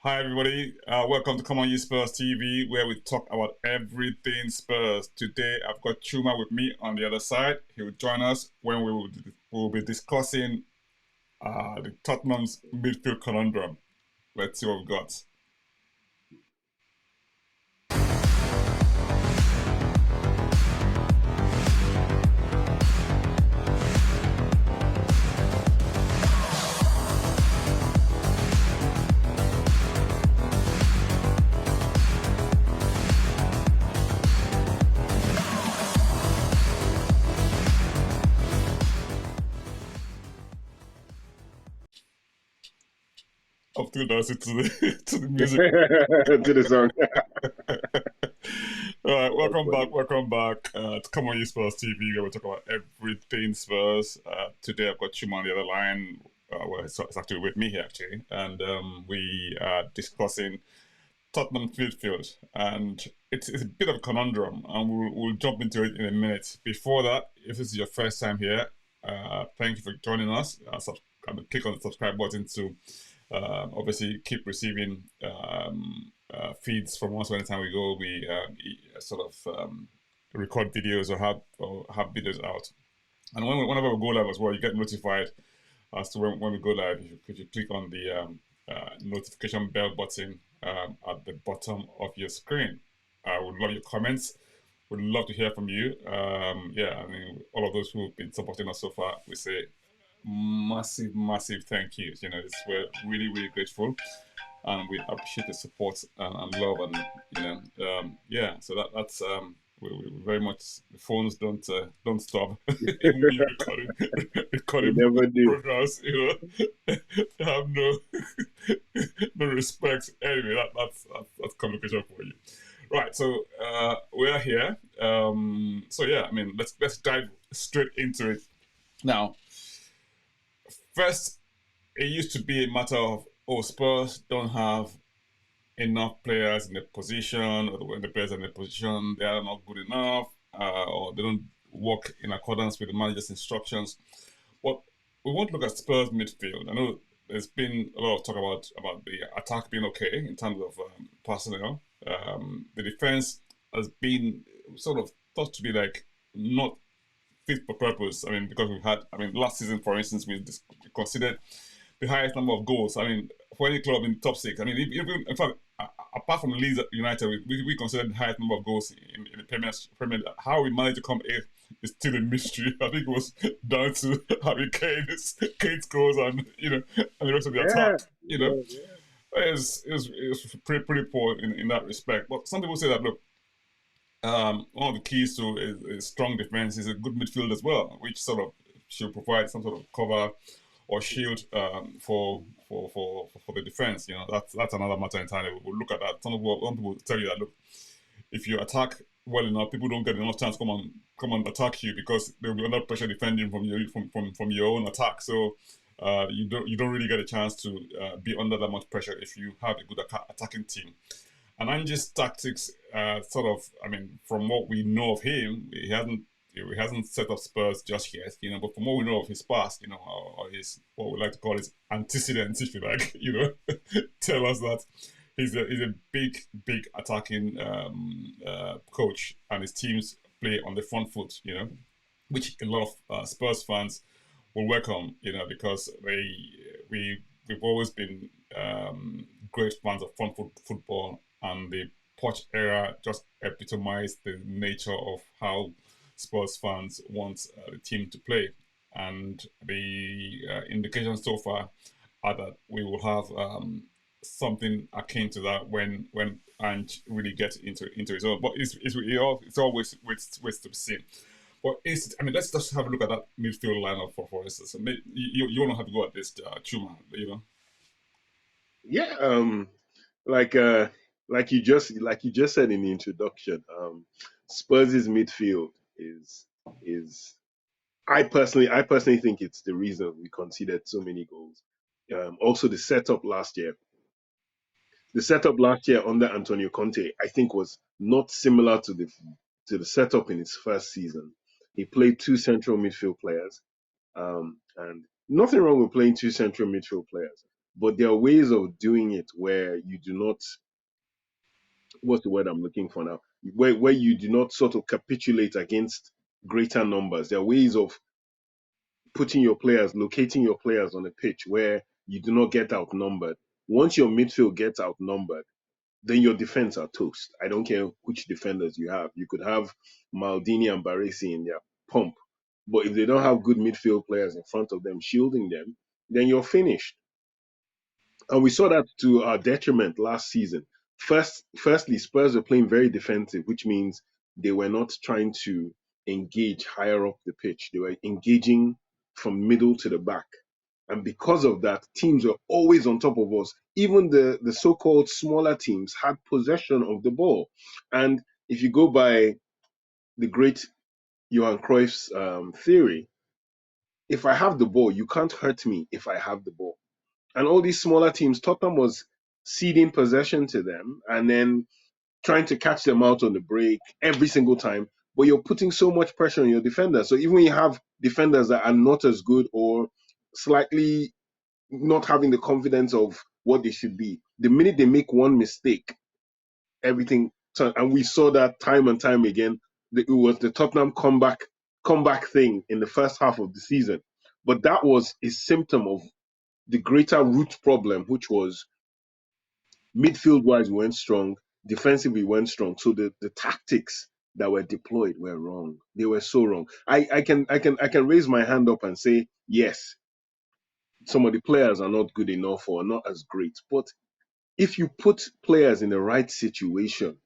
Hi everybody, welcome to Come On You Spurs TV, where we talk about everything Spurs. Today I've got Chuma with me on the other side. He will join us when we will be discussing the Tottenham's midfield conundrum. Let's see what we've got. Up to the music. To the song. All right, welcome back to Come On You Spurs TV, where we talk about everything Spurs. Today I've got Chuma on the other line. Well, it's actually with me here, actually. And we are discussing Tottenham midfield. And it's a bit of a conundrum, and we'll jump into it in a minute. Before that, if this is your first time here, thank you for joining us. Click on the subscribe button to obviously keep receiving feeds from us anytime we go. We record videos or have videos out, and whenever we go live as well, you get notified as to when we go live. If you click on the notification bell button at the bottom of your screen. I would love your comments. Would love to hear from you. I mean, all of those who've been supporting us so far, we say massive thank yous. We're really grateful, and we appreciate the support and love, and so that's we very much, the phones don't stop even when you're recording never do. programs, they have no respect. Anyway, that's communication for you. Right, so we are here. So yeah, I mean, let's dive straight into it now. First, it used to be a matter of, Spurs don't have enough players in the position, or when the players are in the position, they are not good enough, or they don't work in accordance with the manager's instructions. But we won't look at Spurs midfield. I know there's been a lot of talk about the attack being okay in terms of personnel. The defense has been sort of thought to be like not fit for purpose. I mean, because last season, for instance, we considered the highest number of goals. I mean, for any club in the top six. I mean, even, in fact, apart from Leeds United, we considered the highest number of goals in the Premier. How we managed to come eighth is still a mystery. I think it was down to Harry Kane's goals and the rest of the attack. It was pretty poor in that respect. But some people say that, look, one of the keys to a strong defense is a good midfield as well, which sort of should provide some sort of cover or shield for the defense. That's another matter entirely. We'll look at that. Some people tell you that, look, if you attack well enough, people don't get enough chance to come and attack you, because they'll be under pressure defending from your own attack. So you don't really get a chance to be under that much pressure if you have a good attacking team. And Ange's tactics, from what we know of him, he hasn't set up Spurs just yet, but from what we know of his past, or his, what we like to call his antecedents, if you like, tell us that he's a big attacking coach, and his teams play on the front foot, which a lot of Spurs fans will welcome, because we've always been great fans of front foot football, and the Poch era just epitomized the nature of how Spurs fans want the team to play. And the indications so far are that we will have something akin to that when Ange really gets into his own. But it's always waits to be seen. But let's just have a look at that midfield lineup for instance. You want to have a go at this, Chuma, Yeah, like you just said in the introduction, Spurs' midfield is I personally think it's the reason we conceded so many goals. Also, the setup last year under Antonio Conte, I think, was not similar to the setup in his first season. He played two central midfield players, and nothing wrong with playing two central midfield players. but there are ways of doing it where you do not, what's the word I'm looking for now? Where you do not sort of capitulate against greater numbers. There are ways of putting your players, locating your players on a pitch where you do not get outnumbered. Once your midfield gets outnumbered, then your defense are toast. I don't care which defenders you have. You could have Maldini and Baresi in their pump, but if they don't have good midfield players in front of them shielding them, then you're finished. And we saw that to our detriment last season. Firstly, Spurs were playing very defensive, which means they were not trying to engage higher up the pitch. They were engaging from middle to the back. And because of that, teams were always on top of us. Even the so-called smaller teams had possession of the ball. And if you go by the great Johan Cruyff's theory, if I have the ball, you can't hurt me if I have the ball. And all these smaller teams, Tottenham was ceding possession to them and then trying to catch them out on the break every single time. But you're putting so much pressure on your defenders. So even when you have defenders that are not as good or slightly not having the confidence of what they should be, the minute they make one mistake, everything. And we saw that time and time again. It was the Tottenham comeback thing in the first half of the season. But that was a symptom of the greater root problem, which was midfield wise we went strong, defensively we went strong. So the tactics that were deployed were wrong. They were so wrong. I can raise my hand up and say yes, some of the players are not good enough or not as great. But if you put players in the right situation,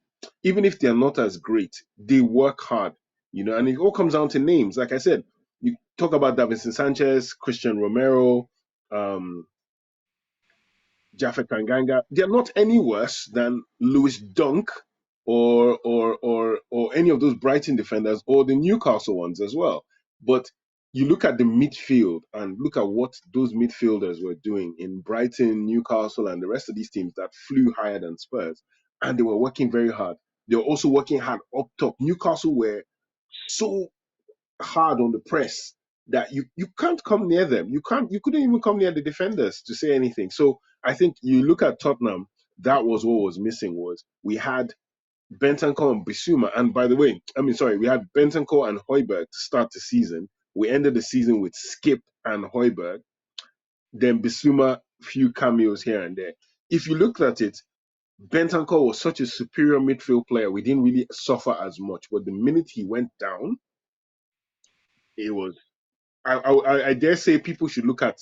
even if they're not as great, they work hard, and it all comes down to names. Like I said, you talk about Davinson Sanchez, Christian Romero, Japhet Tanganga. They're not any worse than Lewis Dunk or any of those Brighton defenders or the Newcastle ones as well. But you look at the midfield and look at what those midfielders were doing in Brighton, Newcastle, and the rest of these teams that flew higher than Spurs, and they were working very hard. They were also working hard up top. Newcastle were so hard on the press that you can't come near them. You couldn't even come near the defenders to say anything. So I think you look at Tottenham, that was what was missing. Was we had Bentancur and Bissouma. And by the way, we had Bentancur and Holjberg to start the season. We ended the season with Skipp and Holjberg. Then Bissouma, few cameos here and there. If you looked at it, Bentancur was such a superior midfield player. We didn't really suffer as much. But the minute he went down, it was. I dare say people should look at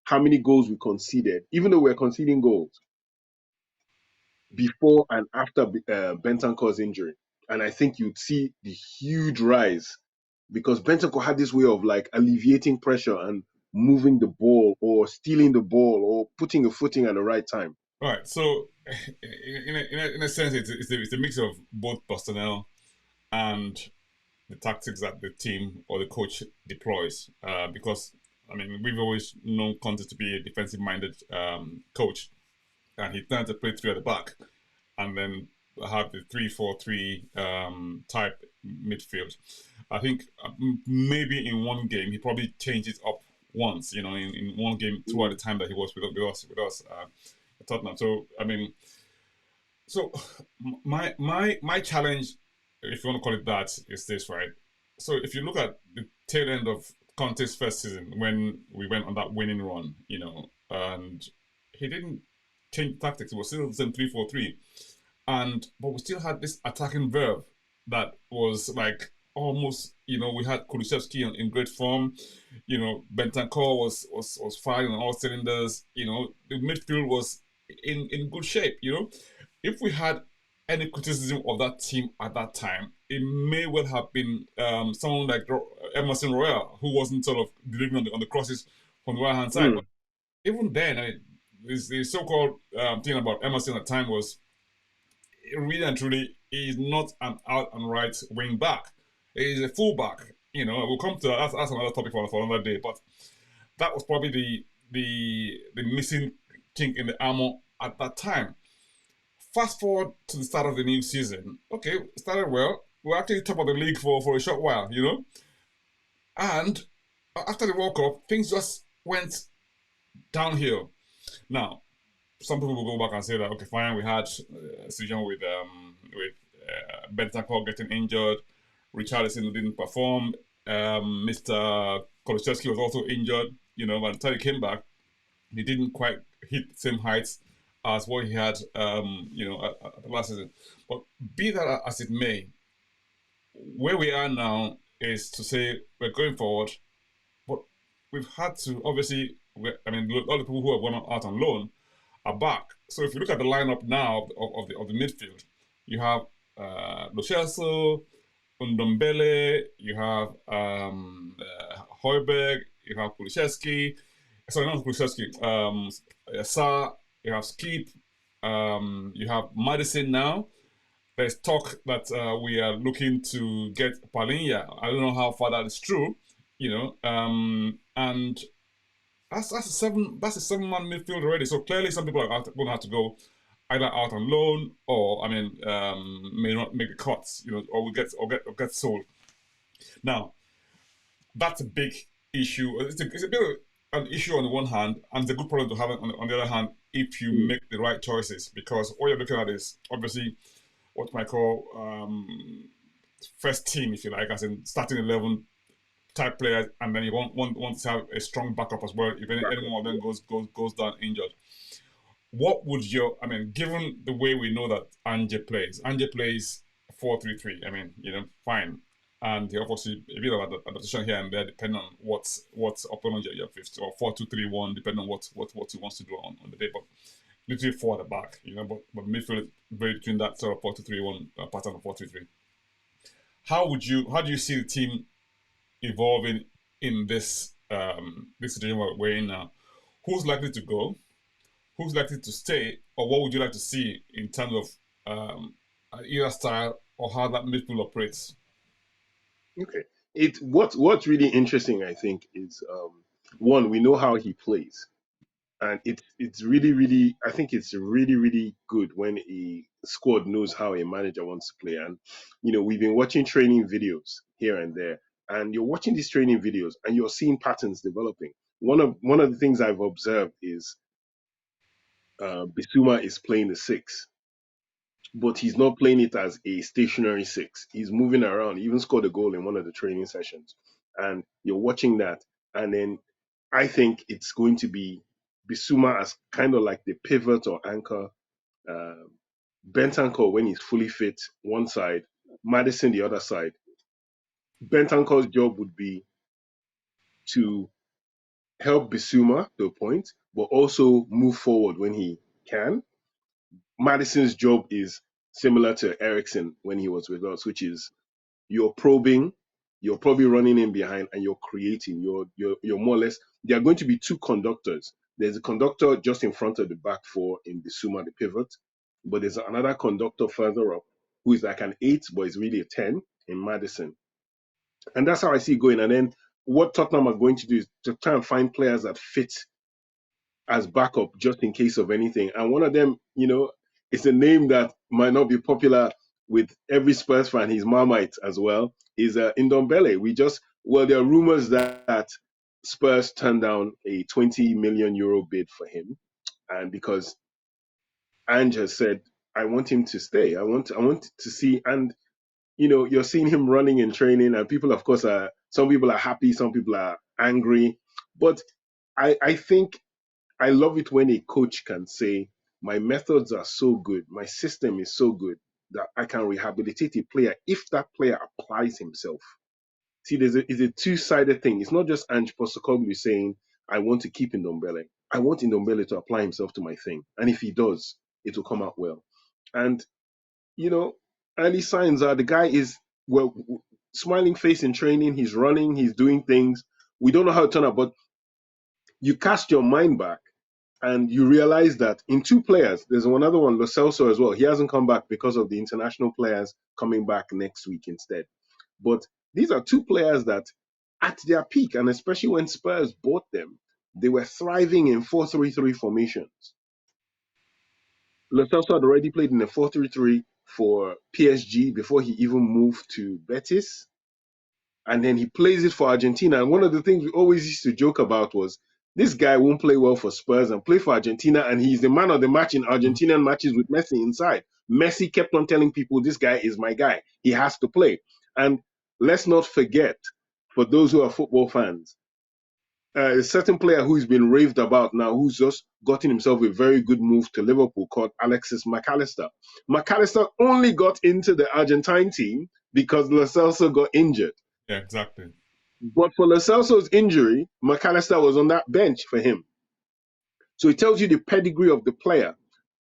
how many goals we conceded, even though we're conceding goals before and after Bentancur's injury. And I think you'd see the huge rise because Bentancur had this way of like alleviating pressure and moving the ball or stealing the ball or putting a footing at the right time. Right. So, in a sense, it's a mix of both personnel and the tactics that the team or the coach deploys. Because we've always known Conte to be a defensive-minded coach, and he tends to play three at the back, and then have the 3-4-3 type midfield. I think maybe in one game he probably changed it up once. In one game throughout the time that he was with us at Tottenham. So so my challenge, if you want to call it that, is this, right? So if you look at the tail end of Conte's first season when we went on that winning run, and he didn't change tactics. It was still the same 3-4-3, but we still had this attacking verve that was like almost, we had Kulusevski in great form. Bentancur was firing on all cylinders. The midfield was in good shape. If we had any criticism of that team at that time, it may well have been someone like Emerson Royal, who wasn't sort of delivering on the crosses from the right hand side. But even then, the so-called thing about Emerson at the time was, really and truly, he's not an out and right wing back. He's a full back. We'll come to that. That's another topic for another day. But that was probably the missing chink in the armor at that time. Fast forward to the start of the new season. Okay, started well. We're actually top of the league for a short while, And after the World Cup, things just went downhill. Now, some people will go back and say that okay, fine, we had a situation with Bentancur getting injured, Richarlison didn't perform, Mr. Kulusevski was also injured. You know, by the time he came back, he didn't quite hit the same heights as what he had, you know, at the last season. But be that as it may, where we are now is to say we're going forward, but we've had to obviously. I mean, all the people who have gone out on loan are back. So if you look at the lineup now of the midfield, you have Celso, Ndombele, you have Holjberg, you have Kulusevski, sorry, not Kulusevski, Sarr, you have Skipp, you have Maddison now. There's talk that we are looking to get Palinha. I don't know how far that is true, you know, and that's a 7-man midfield already. So clearly, some people are going to have to go either out on loan or, I mean, may not make the cuts, you know, or get sold. Now, that's a big issue. It's a bit of an issue on the one hand, and it's a good problem to have on the other hand if you make the right choices, because all you're looking at is obviously what you might call first team, if you like, as in starting 11 type players, and then you want to have a strong backup as well if any one of them goes down injured. What would I mean, given the way we know that Ange plays 4-3-3. I mean, you know, fine, and obviously a bit of adaptation here and there depending on what's opponent you're faced, or 4-2-3-1 depending on what he wants to do on the day, but literally 4 at the back, you know, but midfield very between that sort of 4-2-3-1 pattern of 4-3-3. How do you see the team evolving in this situation we're in now? Who's likely to go? Who's likely to stay? Or what would you like to see in terms of either style or how that midfield operates? Okay. What's really interesting, I think, is one, we know how he plays. And it's really, I think it's really good when a squad knows how a manager wants to play. And you know, we've been watching training videos here and there, and you're watching these training videos and you're seeing patterns developing. One of the things I've observed is Bissouma is playing the 6, but he's not playing it as a stationary 6. He's moving around. He even scored a goal in one of the training sessions, and you're watching that. And then I think it's going to be Bissouma as kind of like the pivot or anchor. Bentancur, when he's fully fit, one side, Maddison the other side. Bentancur's job would be to help Bissouma to a point, but also move forward when he can. Maddison's job is similar to Ericsson when he was with us, which is you're probing, you're probably running in behind, and you're creating. You're more or less. There are going to be 2 conductors. There's a conductor just in front of the back 4 in Bissouma, the pivot, but there's another conductor further up who is like an 8, but is really a 10 in Maddison. And that's how I see it going. And then what Tottenham are going to do is to try and find players that fit as backup just in case of anything. And one of them, you know, it's a name that might not be popular with every Spurs fan, his Marmite as well, is Ndombele. There are rumors that Spurs turned down a 20 million euro bid for him. And because Ange has said, I want him to stay. I want to see, and you know, you're seeing him running in training, and people, of course, some people are happy, some people are angry. But I think I love it when a coach can say, my methods are so good, my system is so good that I can rehabilitate a player if that player applies himself. See, it's a two-sided thing. It's not just Ange Postecoglu saying, I want to keep Ndombele. I want Ndombele to apply himself to my thing. And if he does, it will come out well. And, you know, early signs are the guy is, well, smiling face in training. He's running, he's doing things. We don't know how it turned out, but you cast your mind back and you realize that in 2 players, there's another one, Celso as well. He hasn't come back because of the international players coming back next week instead. But these are 2 players that at their peak, and especially when Spurs bought them, they were thriving in 4-3-3 formations. Lo Celso had already played in a 4-3-3 for PSG before he even moved to Betis. And then he plays it for Argentina. And one of the things we always used to joke about was this guy won't play well for Spurs and play for Argentina, and he's the man of the match in Argentinian matches with Messi inside. Messi kept on telling people, this guy is my guy. He has to play. And let's not forget, for those who are football fans, a certain player who's been raved about now, who's just gotten himself a very good move to Liverpool, called Alexis McAllister. McAllister only got into the Argentine team because Lo Celso got injured. Yeah, exactly. But for Lo Celso's injury, McAllister was on that bench for him. So it tells you the pedigree of the player.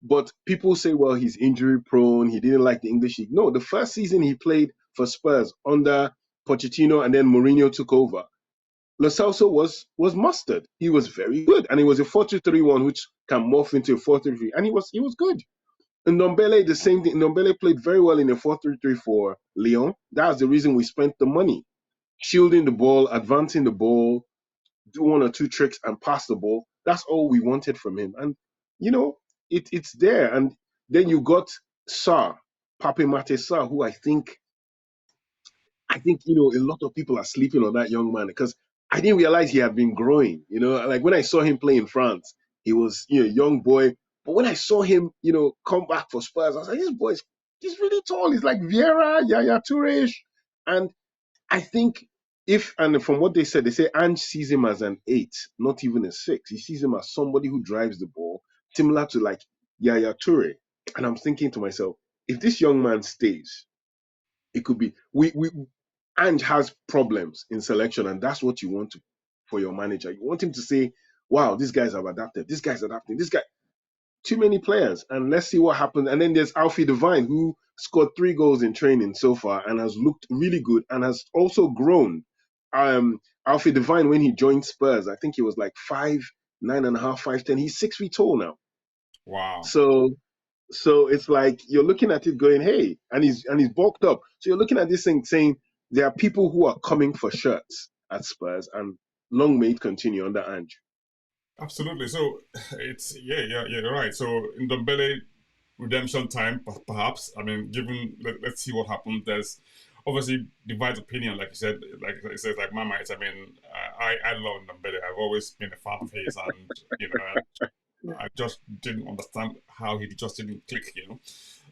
But people say, well, he's injury prone. He didn't like the English league. No, the first season he played for Spurs under Pochettino and then Mourinho took over, Lo Celso was mustard. He was very good. And it was a 4-2-3-1, which can morph into a 4-3-3. And he was good. And Ndombele, the same thing. Ndombele played very well in a 4-3-3 for Lyon. That's the reason we spent the money. Shielding the ball, advancing the ball, do one or two tricks and pass the ball. That's all we wanted from him. And, it's there. And then you got Sarr, Pape Mate Sarr, who I think, a lot of people are sleeping on that young man because I didn't realize he had been growing. Like when I saw him play in France, he was, a young boy. But when I saw him, come back for Spurs, I was like, he's really tall. He's like Vieira, Yaya Toure. And I think and from what they said, they say Ange sees him as an 8, not even a 6. He sees him as somebody who drives the ball, similar to like Yaya Toure. And I'm thinking to myself, if this young man stays, it could be Ange has problems in selection, and that's what you want for your manager. You want him to say, wow, these guys have adapted. This guy's adapting. This guy, too many players. And let's see what happens. And then there's Alfie Devine, who scored 3 goals in training so far and has looked really good and has also grown. Alfie Devine, when he joined Spurs, I think he was like 5'9.5", 5'10". He's 6 feet tall now. Wow. So it's like you're looking at it going, hey, and he's bulked up. So you're looking at this thing saying there are people who are coming for shirts at Spurs, and long may it continue under Ange. Absolutely. So it's you're right. So in Ndombele redemption time, perhaps. I mean, let's see what happens. There's obviously divided opinion, like you said. Like it says, like my mind. I mean, I love Ndombele. I've always been a fan of his, and I just didn't understand how he just didn't click.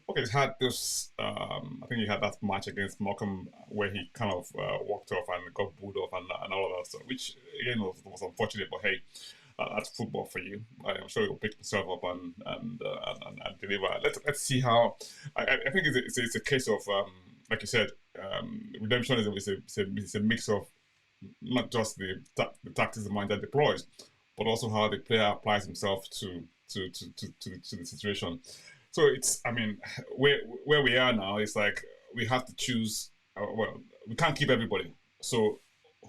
Okay, he's had this. I think he had that match against Morecambe where he kind of walked off and got booed off and all of that stuff, which again was unfortunate. But hey, that's football for you. I'm sure he'll pick himself up and deliver. Let's see how. I think it's a case of like you said, redemption is a mix of not just the tactics the manager deploys, but also how the player applies himself to the situation. So it's, I mean, where we are now, it's like we have to choose. Well, we can't keep everybody. So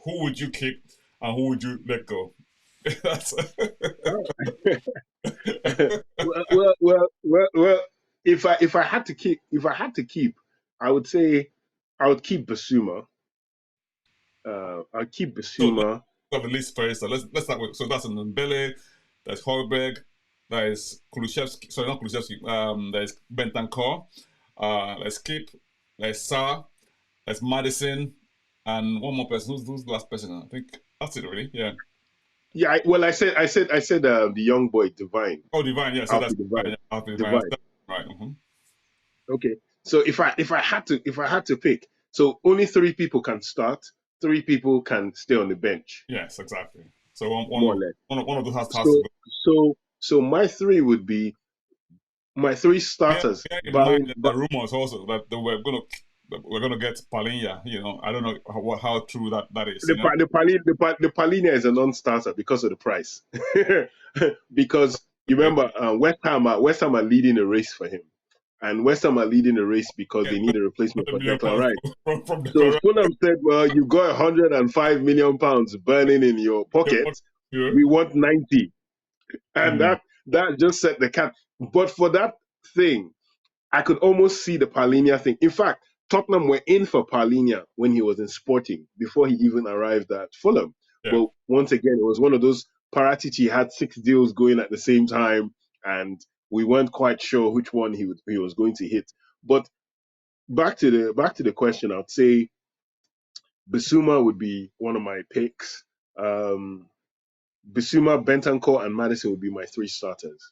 who would you keep and who would you let go? That's well. If I had to keep, I would say I would keep Bissouma. I'd keep Bissouma. So the list first. So let's start with. So that's Ndombele. There's Holjberg. There's Kulusevski. Sorry, not Kulusevski. There's Bentancur. There's Skipp. There's Sarr. There's Maddison, and one more person. Who's the last person? I think that's it, really. Yeah. Yeah. I said the young boy Devine. Oh, Devine. Yeah. So that's Devine. Devine. Right. Okay. So if I had to pick, so only 3 people can start. 3 people can stay on the bench. Yes, exactly. So one of those has to go. So my 3 would be my 3 starters. The rumors also that we're gonna get Palhinha. I don't know how true that is. The Palhinha is a non-starter because of the price. Because you remember West Ham are leading the race for him. And West Ham are leading the race because they need a replacement for Declan Rice. So Fulham said, well, you got £105 million burning in your pocket. Yeah. We want 90. And that just set the cap. But for that thing, I could almost see the Palhinha thing. In fact, Tottenham were in for Palhinha when he was in Sporting, before he even arrived at Fulham. Yeah. But once again, it was one of those, Paratici had 6 deals going at the same time, and we weren't quite sure which one he was going to hit. But back to the question, I'd say Bissouma would be one of my picks. Bissouma, Bentancur, and Maddison would be my 3 starters.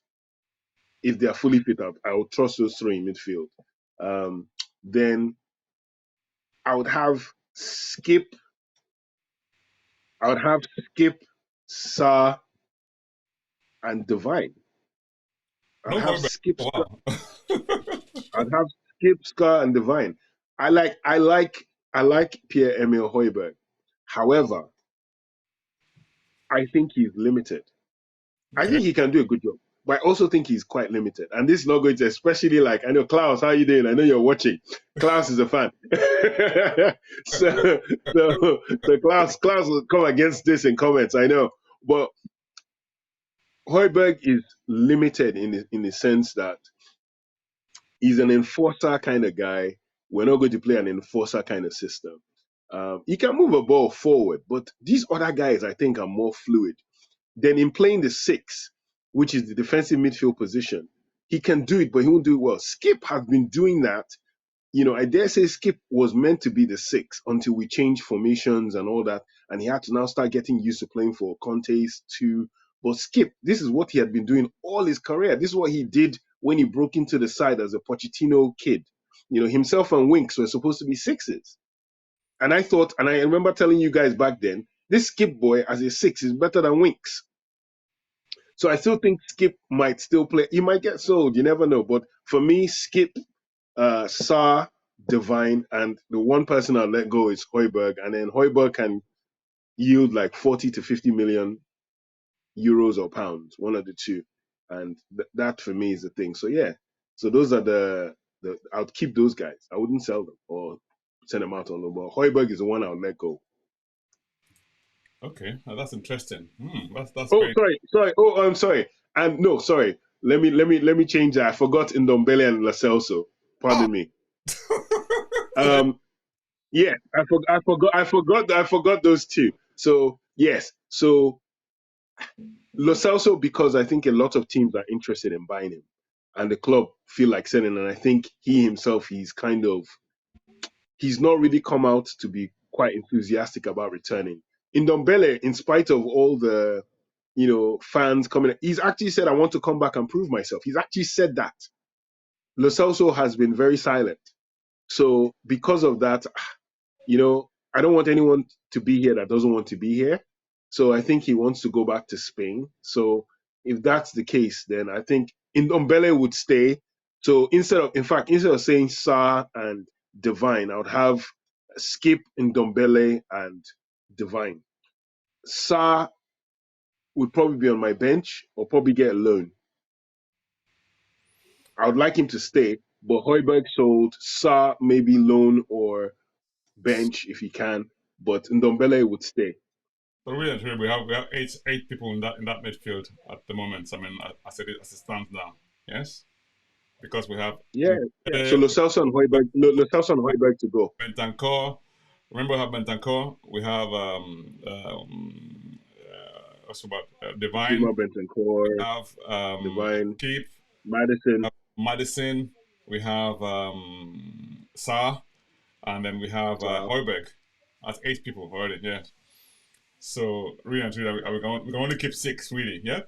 If they are fully fit up, I would trust those 3 in midfield. Then I would have Skipp. I would have Skipp, Sarr, and Devine. I'd No have Holjberg. Skipp, Oh, wow. I'd have Skipp, Scar, and Devine. I like Pierre-Emile Holjberg. However, I think he's limited. I Okay. think he can do a good job, but I also think he's quite limited. And this is not going to, especially like, I know Klaus, how you doing? I know you're watching. Klaus is a fan. so Klaus will come against this in comments, I know. But Holjberg is limited in the sense that he's an enforcer kind of guy. We're not going to play an enforcer kind of system. He can move a ball forward, but these other guys, I think, are more fluid. Then in playing the 6, which is the defensive midfield position, he can do it, but he won't do it well. Skipp has been doing that. I dare say Skipp was meant to be the 6 until we changed formations and all that, and he had to now start getting used to playing for Conte's 2. But Skipp, this is what he had been doing all his career. This is what he did when he broke into the side as a Pochettino kid. Himself and Winks were supposed to be 6s. And I thought, and I remember telling you guys back then, this Skipp boy as a 6 is better than Winks. So I still think Skipp might still play. He might get sold. You never know. But for me, Skipp, Sarr, Devine, and the one person I'll let go is Holjberg. And then Holjberg can yield like 40 to 50 million euros or pounds, one of the two. And that for me is the thing. So yeah. So those are the I would keep those guys. I wouldn't sell them or send them out on loan. But Holjberg is the one I would let go. Okay, that's interesting. That's Oh, very. sorry. Oh, I'm sorry. And no, sorry. Let me change that. I forgot Ndombele and Celso. Pardon me. Yeah, I forgot those 2. So yes, so Lo Celso, because I think a lot of teams are interested in buying him, and the club feel like selling. And I think he himself, he's not really come out to be quite enthusiastic about returning. Ndombele, in spite of all the fans coming, he's actually said, I want to come back and prove myself. He's actually said that. Lo Celso has been very silent. So because of that, I don't want anyone to be here that doesn't want to be here. So I think he wants to go back to Spain. So if that's the case, then I think Ndombele would stay. So instead of saying Sarr and Devine, I would have Skipp, Ndombele, and Devine. Sarr would probably be on my bench or probably get a loan. I would like him to stay, but Holjberg sold. Sarr maybe loan or bench if he can, but Ndombele would stay. So really and truly, we have eight people in that midfield at the moment. I mean, as it stands now, yes, because we have So Lo Celso and Holjberg to go. Bentancur. Remember, we have Bentancur. We have what's about Devine. Bentancur. We have Devine. Skipp. Maddison. We have Sarr, and then we have Holjberg. That's 8 people already. Yeah. So really and truly, we can only keep 6. Really, yeah.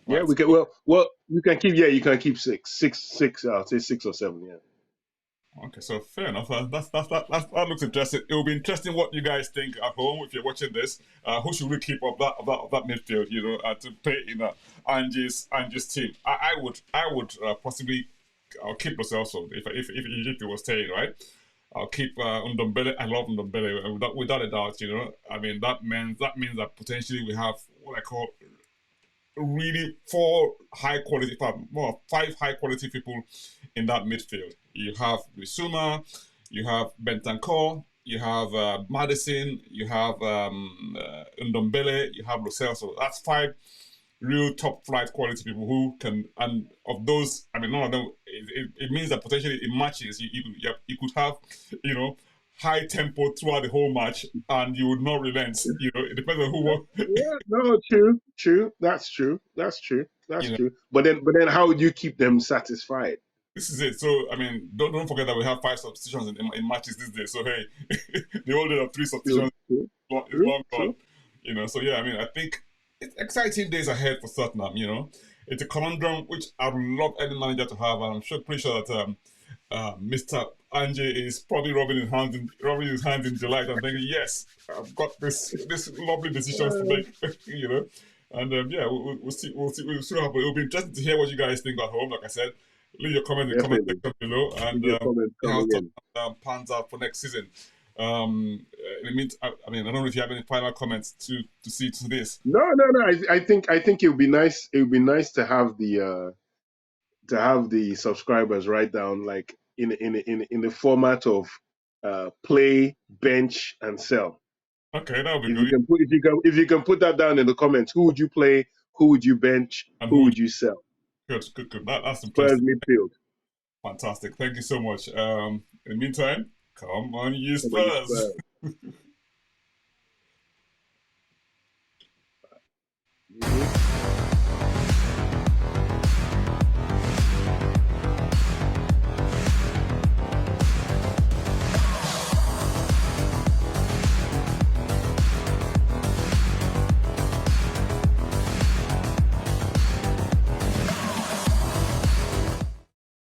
Yeah, we can. Well, you can keep. Yeah, you can keep 6. 6. I'll say 6 or 7. Yeah. Okay, so fair enough. That looks interesting. It will be interesting what you guys think at home if you're watching this. Who should we keep of that midfield? To play in Ange's team. I would possibly. I'll keep Lo Celso if Egypt was staying, right. I'll keep Ndombele. I love Ndombele without a doubt. I mean that means that potentially we have what I call really 5 high quality people in that midfield. You have Bissouma, you have Bentancur, you have Maddison, you have Ndombele, you have Lo Celso. That's 5 real top flight quality people who can, and of those, I mean, none of them. It means that potentially in matches you could have, high tempo throughout the whole match, and you would not relent. It depends on who. Yeah, no, true. That's true. True. But then, how would you keep them satisfied? This is it. So I mean, don't forget that we have 5 substitutions in matches these days. So hey, the old days of 3 substitutions is long gone. So yeah, I mean, I think it's exciting days ahead for Tottenham. It's a conundrum which I'd love any manager to have, and I'm pretty sure that Mr. Ange is probably rubbing his hands in delight and thinking, yes, I've got this lovely decisions to make, And yeah, we'll see what happens. It'll be interesting to hear what you guys think at home. Like I said, leave your comment in the comment section below, and see how Tottenham pans out for next season. In the meantime, I mean, I don't know if you have any final comments to see to this. No. I think it would be nice. It would be nice to have the subscribers write down, like, in the format of play, bench, and sell. Okay, that would be good. If you can put that down in the comments, who would you play? Who would you bench? And who would you sell? Good. That's Spurs interesting. midfield. Fantastic. Thank you so much. In the meantime, come on, you Spurs. Mm-hmm.